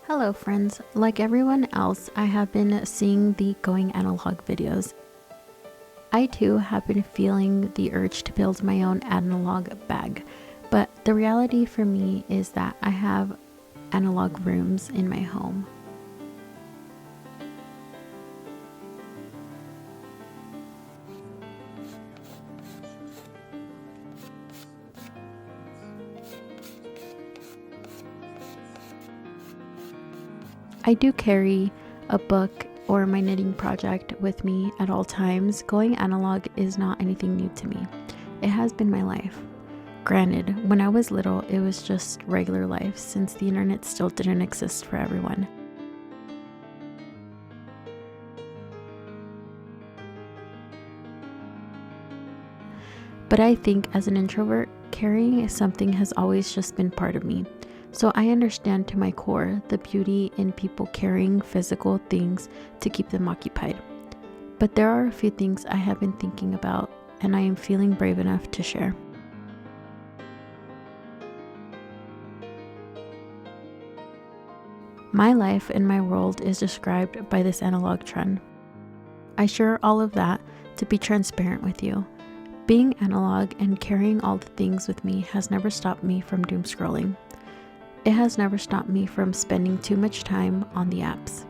Hello friends, like everyone else, I have been seeing the going analog videos. I too have been feeling the urge to build my own analog bag, but the reality for me is that I have analog rooms in my home. I do carry a book or my knitting project with me at all times. Going analog is not anything new to me. It has been my life. Granted, when I was little, it was just regular life since the internet still didn't exist for everyone. But I think as an introvert, carrying something has always just been part of me. So I understand to my core the beauty in people carrying physical things to keep them occupied. But there are a few things I have been thinking about, and I am feeling brave enough to share. My life and my world is described by this analog trend. I share all of that to be transparent with you. Being analog and carrying all the things with me has never stopped me from doom scrolling. It has never stopped me from spending too much time on the apps.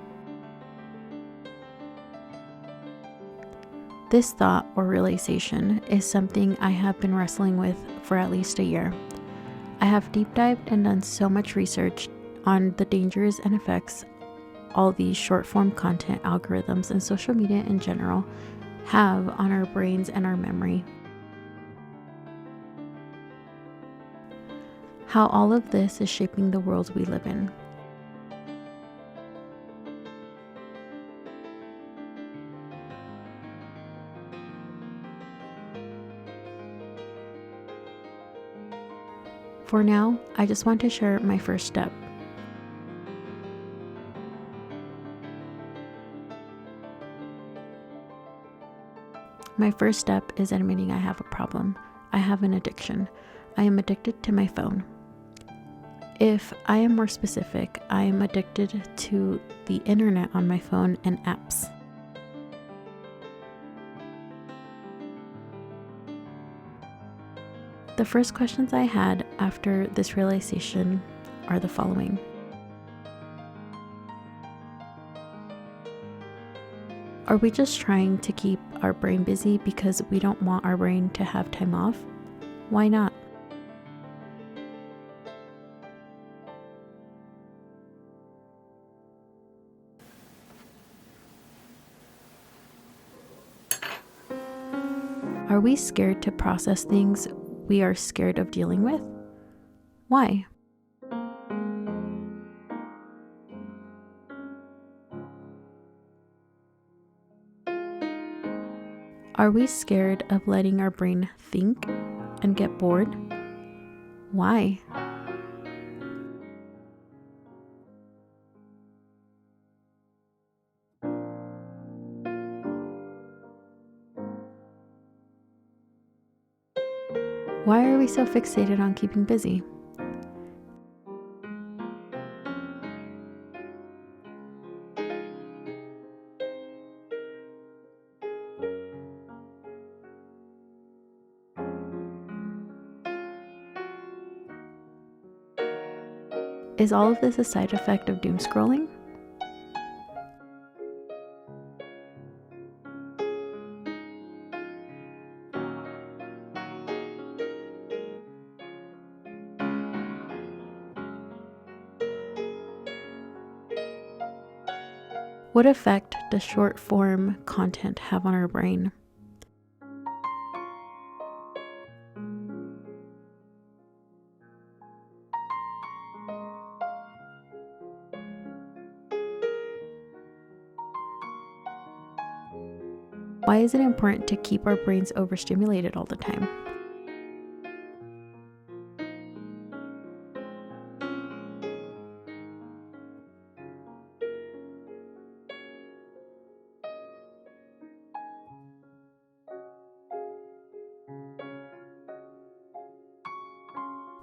This thought or realization is something I have been wrestling with for at least a year. I have deep dived and done so much research on the dangers and effects all these short form content algorithms and social media in general have on our brains and our memory. How all of this is shaping the world we live in. For now, I just want to share my first step. My first step is admitting I have a problem. I have an addiction. I am addicted to my phone. If I am more specific, I am addicted to the internet on my phone and apps. The first questions I had after this realization are the following. Are we just trying to keep our brain busy because we don't want our brain to have time off? Why not? Are we scared to process things we are scared of dealing with? Why? Are we scared of letting our brain think and get bored? Why? Why are we so fixated on keeping busy? Is all of this a side effect of doom scrolling? What effect does short form content have on our brain? Why is it important to keep our brains overstimulated all the time?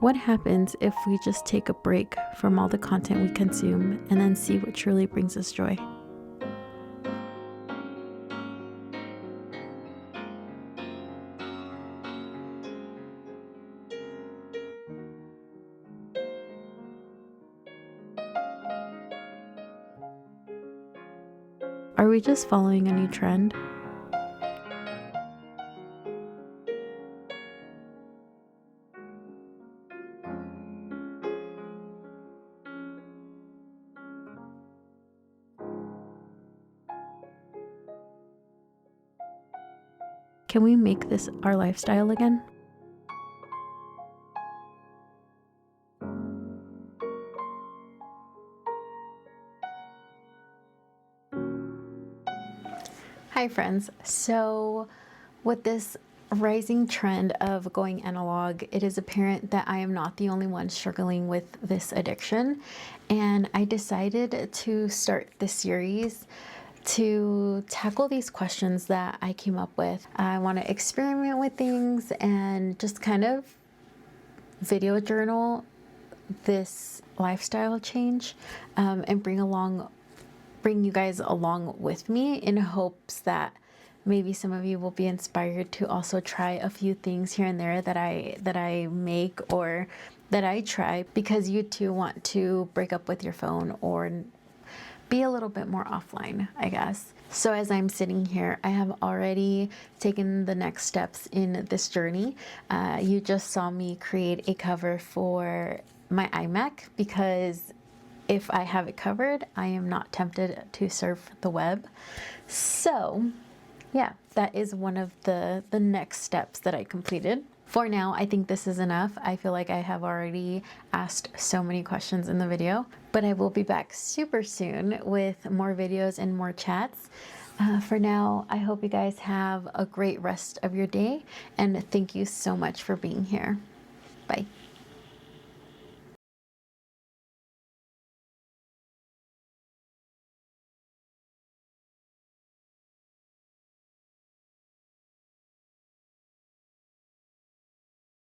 What happens if we just take a break from all the content we consume and then see what truly brings us joy? Are we just following a new trend? Can we make this our lifestyle again? Hi friends. So with this rising trend of going analog, it is apparent that I am not the only one struggling with this addiction. And I decided to start this series to tackle these questions that I came up with. I want to experiment with things and just kind of video journal this lifestyle change, and bring you guys along with me in hopes that maybe some of you will be inspired to also try a few things here and there that I make or that I try, because you too want to break up with your phone or be a little bit more offline, I guess. So as I'm sitting here, I have already taken the next steps in this journey. You just saw me create a cover for my iMac, because if I have it covered, I am not tempted to surf the web. So yeah, that is one of the next steps that I completed. For now, I think this is enough. I feel like I have already asked so many questions in the video, but I will be back super soon with more videos and more chats. For now, I hope you guys have a great rest of your day, and thank you so much for being here. Bye.